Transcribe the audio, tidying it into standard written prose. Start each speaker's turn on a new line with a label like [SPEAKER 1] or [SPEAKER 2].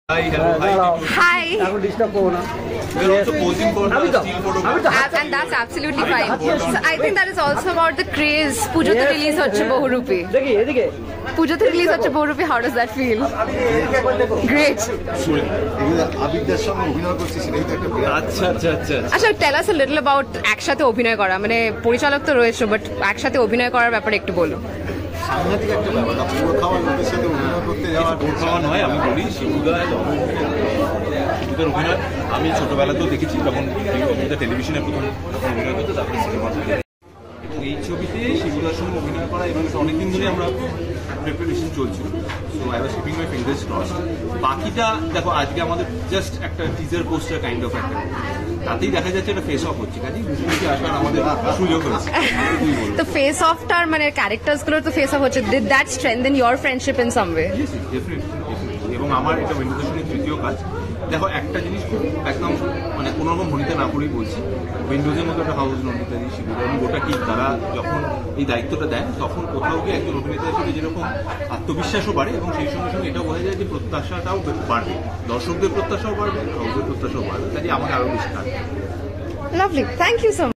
[SPEAKER 1] Hi, hello.
[SPEAKER 2] Hi.
[SPEAKER 1] We are also posing for the still photograph.
[SPEAKER 2] And that's absolutely fine. So I think that is also about the craze. Pujote release hochhe Bohurupi. Pujote release hochhe Bohurupi. How does that feel? Great. আচ্ছা, tell us a little about একসাথে অভিনয় করা, মানে পরিচালক তো রয়েছে, but একসাথে অভিনয় করার ব্যাপারে একটু বলো।
[SPEAKER 3] সাংঘাতিক একটা ব্যাপার, পুরো খাওয়ার লোকের সাথে অভিনয় করতে যাওয়া।
[SPEAKER 1] পুরো খাওয়া নয়, আমি বলি শিবুদার অভিনয় আমি ছোটবেলাতেও দেখেছি, যখন টেলিভিশনে প্রথম অভিনয় করতো, তারপরে সিনেমা। এবং এই ছবিতে শিবুদার সঙ্গে অভিনয় করা এবং অনেকদিন ধরে আমরা প্রিপারেশন চলছিল। So I was keeping my fingers crossed. বাকিটা দেখো, আজকে আমাদের জাস্ট একটা টিজার পোস্টার কাইন্ড অফ একটা, তাতেই দেখা যাচ্ছে একটা ফেস অফ হচ্ছে, কাজে মুখোমুখি আসার আমাদের সুযোগ হয়েছে।
[SPEAKER 2] তো ফেস অফটার মানে ক্যারেক্টার্স গুলোর তো ফেস অফ হচ্ছে, did that strengthen your friendship in some way?
[SPEAKER 1] Definitely. এবং আমার এটা উইন্ডোজের সঙ্গে তৃতীয় কাজ। দেখো, একটা জিনিস খুব একদম মানে কোনো রকম ভনিতা না করেই বলছি, উইন্ডোজের মতো একটা হাউস নন্দিতাদি শিবুদা এবং গোটা টিম, তারা যখন এই দায়িত্বটা দেন, তখন কোথাও গিয়ে একজন অভিনেতা হিসেবে যেরকম আত্মবিশ্বাসও বাড়ে, এবং সেই সঙ্গে সঙ্গে এটাও বোঝা যায় যে প্রত্যাশাটাও বাড়বে, দর্শকদের প্রত্যাশাও বাড়বে, হাউসের প্রত্যাশাও বাড়বে, কাজে আমাকে আরও বেশি কাজ।
[SPEAKER 2] Lovely. Thank you so much.